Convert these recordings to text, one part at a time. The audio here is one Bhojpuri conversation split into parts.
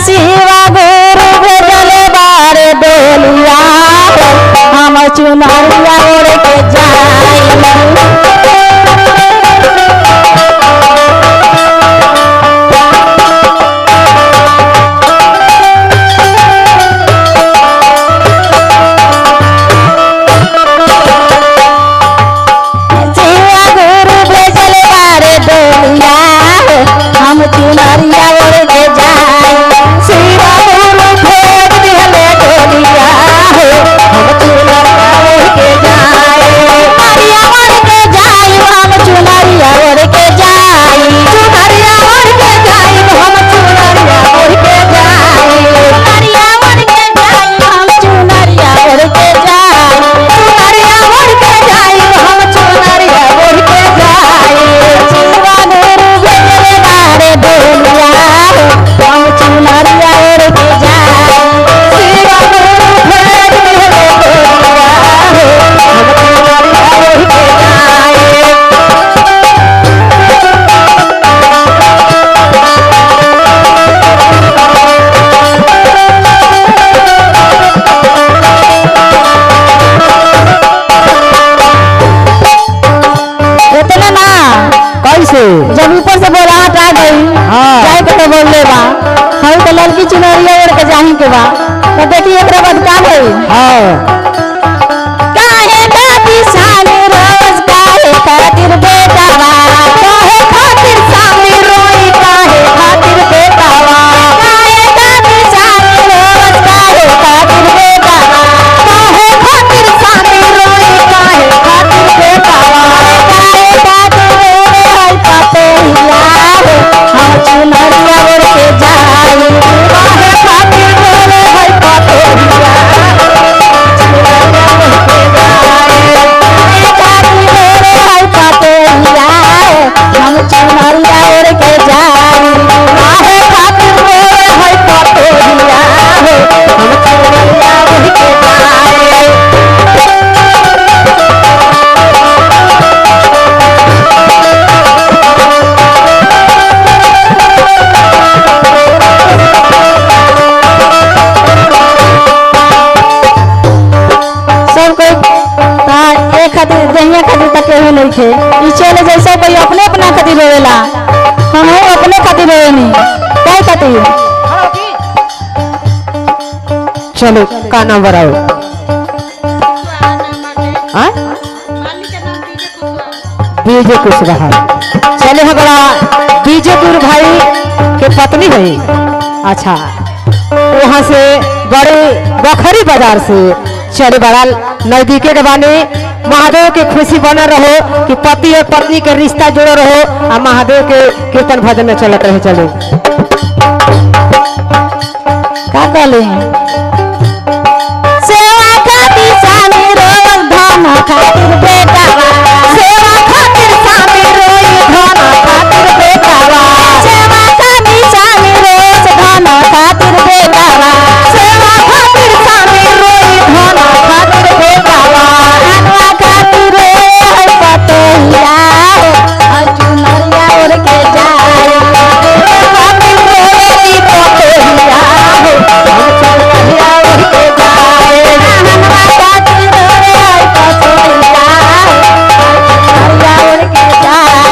शिवा गुरु भेजले बारे डोलिया हम चुनरिया ओढ़ के जाई हम चुनरिया ओढ़ के जाई शिवा गुरु भेज दिहले डोलिया हम चुनरिया ओढ़ के जाई चुनरिया ओढ़ के जाई हम चुनरिया ओढ़ के जाई चुनरिया ओढ़ के जाई हम चुनरिया ओढ़ के जाई चुनरिया ओढ़ के जाई हम चुनरिया ओढ़ के जाई चुनरिया ओढ़ के जाई हम चुनरिया ओढ़ के जाई शिवा गुरु भेजले बारे डोलिया हम चुनरिया ओढ़ के जाई शिवा गुरु भेज दिहले डोलिया हम चुनरिया ओढ़ के जाई इतना ना कैसे जब ऊपर से बोलाहट आ गई जाए के तो बोल ले बा हम तो लड़की चुनरिया ओढ़ के जाही के बा तो देखिए एकरा बाद का भई काहे दादी सानी रोज काहे खातिर बेटावा काहे खातिर सामी रोई काहे खातिर बेटावा काहे दादी सानी रोज काहे खातिर बेटावा काहे खातिर सामी रोई काहे खातिर बेटावा काहे दादी रोए है पतैया हम चुनरिया ओढ़ के जाई काहे खातिर रोए है पतैया हम चुनरिया ओढ़ के जाई काहे खातिर रोए है पतैया हम चुनरिया ओढ़ के जाई सब कोई एक खातिर दहिया खातिर तक केहू नहीं थे ई चले जैसे कोई अपने अपना खातिर रोवेला हम अपने खातिर रोवेनी काय खातिर चलो का नाम बताओ बीजे कुशवाहा चले हमारा बीजे गुरु भाई के पत्नी है। अच्छा वहाँ से बड़े बखरी बाजार से चले बड़ा नजदीके के बाने महादेव के खुशी बना रहो कि पति और पत्नी के रिश्ता जुड़े रहो और महादेव के कीर्तन भजन में चलत रहे। चले का कहले सेवा खातिर सामी रोज धन खातिर बेटावा सेवा खातिर सामी रोई धन खातिर बेटावा सेवा खातिर सामी रोज धन खातिर बेटावा सेवा खातिर सामी रोई धन खातिर बेटावा अनवा खातिर रोए है पतैया चुनरिया ओढ़ के जाई खातिर रोए पतैया हम चुनरिया ओढ़ के जाई अनवा खातिर रोए है पतैया चुनरिया ओढ़ के जाई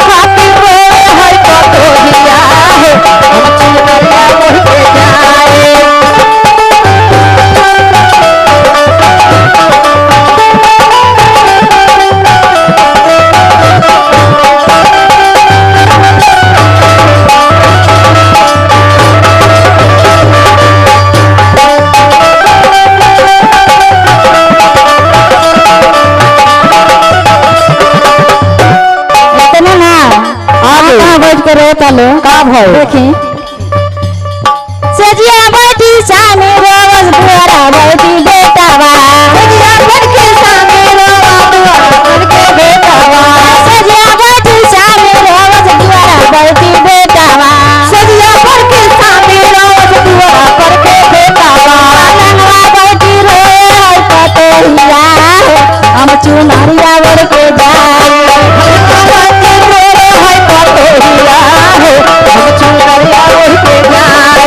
खातिर रोए है पतैया हम चुनरिया ओढ़ के जाई इतना ना आगे बैठ कर रोता लो का भाई देखी सजिया बैठी सामी रोज दुआरा बैठी बेटावा सजिया बैठी सामी रोज दुआरा बैठी बेटावा सजिया बैठी सामी रोज दुआरा बैठी बेटावा सजिया बैठी सामी रोज दुआरा बैठी बेटावा नंगवा बैठी रोए है पतैया हम चुनरिया ओढ़ के जाई हम चुनरिया ओढ़ के जाई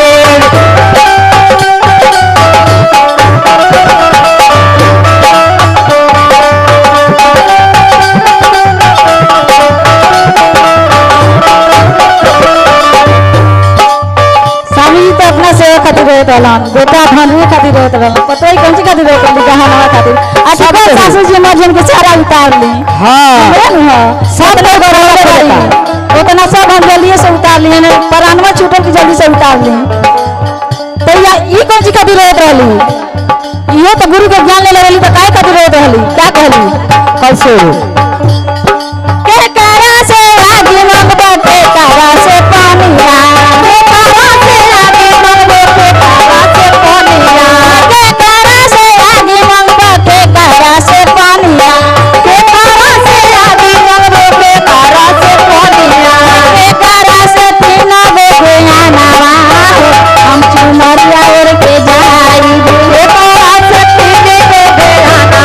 ले खातिर रोत रहलन, बेटा धनवे खातिर रोत रहलन, पतोई कौन सी खातिर रोत रहली गहना खातिर। आ सब सासू जी मर्जन के सारा उतार ली। हाँ सब लोग रोले रही। उतना सब हम जल्दी से उतार लिए ने, परानवा छूटल की जल्दी से उतार ली। तो या ई कौन सी खातिर रोत रहली? इहो तो गुरु के ज्ञान ले लेली तो काय खातिर रोत रहली? क्या कहली? कैसे के करा से आगे मंगबो, के करा से पानिया, के करा से आगे मंगबो, के करा से पानिया, के करा से आगे मंगबो, के करा से पानिया, के करा से आगे मंगबो, के करा से पानिया, के करा से पीना बो ज्ञानवा हम चुनरिया ओर के जाई, के करा से पीने के ज्ञानवा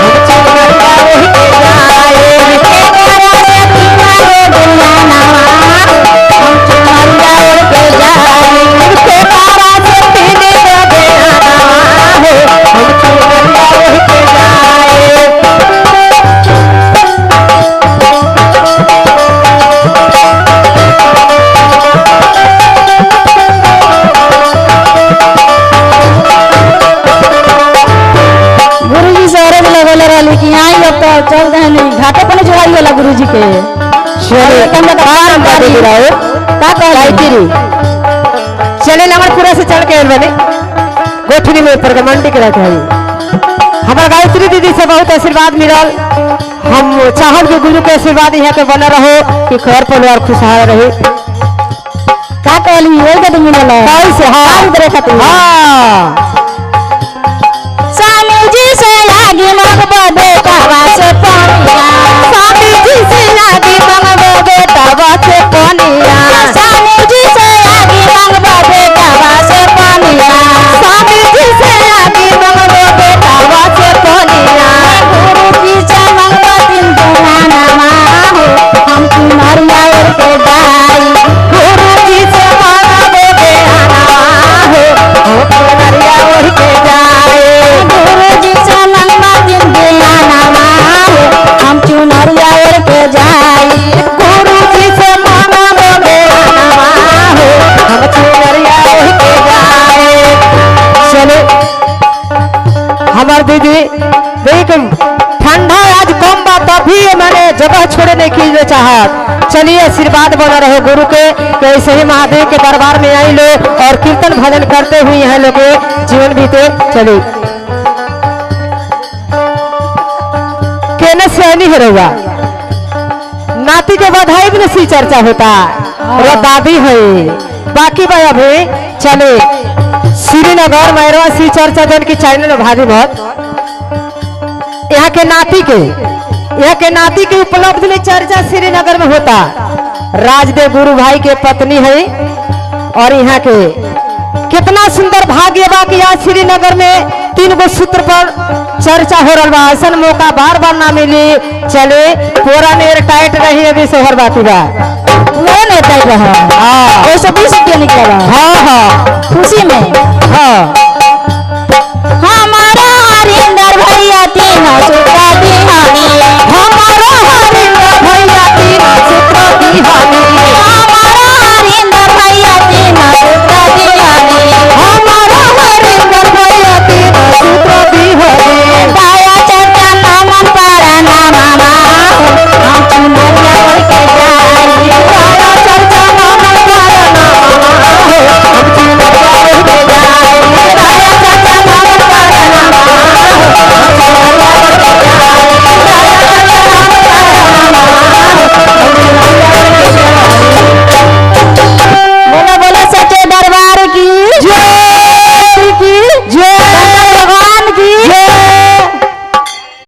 हम चुनरिया ओर के जाई, के करा से पीना बो ज्ञानवा हम चुनरिया ओर के जाई, के करा से पीने के ज्ञानवा हम चुनरिया ओर के जाई। गुरुजी से अरज लगोले रहली कि आई अब तो चल दहनी घाटे पर जोड़ाई वाला गुरुजी के चले कम का काम कर दे रहे का कहली चले नमरपुरा से चल के बने गोठनी में परगमंडी के रखे हमारा गायत्री दीदी से बहुत आशीर्वाद मिलल। हम चाहब के गुरु के आशीर्वाद यहाँ के बना रहो कि घर परिवार खुशहाल रहे। का कहली ओइ के मिलल कैसे हाँ इधर खातिर हाँ स्वामी जी से आगे मंगबो बेटावा से पानिया, स्वामी जी से आगे मंगबो बेटावा से पानिया, स्वामी जी से आगे मंगबो बेटावा से पानिया, स्वामी जी से आगे मंगबो बेटावा से पानिया, गुरु जी से मंगबो दिन जनानावा हम चुनरिया ओर के जाई, गुरु जी से मंगबो बेटावा हम चुनरिया ओर के जाई, गुरु जी से मंगबो दिन जनानावा हम चुनरिया ओर के जाई, गुरु जी से मंगबो बेटावा हम चुनरिया ओर के जाई। चले हमार दीदी देख ठंडा आज कम बा तभी मैंने जगह छोड़ने की जो चाहत। चलिए आशीर्वाद बना रहे गुरु के कि ऐसे ही महादेव के दरबार में आई लो और कीर्तन भजन करते हुए यहाँ लोग के जीवन बीते। चलिए केने से नहीं हरेगा नाती के बधाई भी नहीं चर्चा होता वो दादी है बाकी भाई अभी चले श्रीनगर मैरवा सी चर्चा जन की चैनल में भारी बहुत यहाँ के नाती के उपलब्धि में चर्चा श्रीनगर में होता। राजदेव गुरु भाई के पत्नी है और यहाँ के कितना सुंदर भाग्य बा कि आज श्रीनगर में 3 गो सूत्र पर चर्चा हो रहा बा। ऐसा मौका बार बार ना मिली। चले पूरा नेर टाइट रही अभी शहर बाती बा वो नहीं टाइट रहा हाँ 120 रुपया निकला हाँ हाँ खुशी में हाँ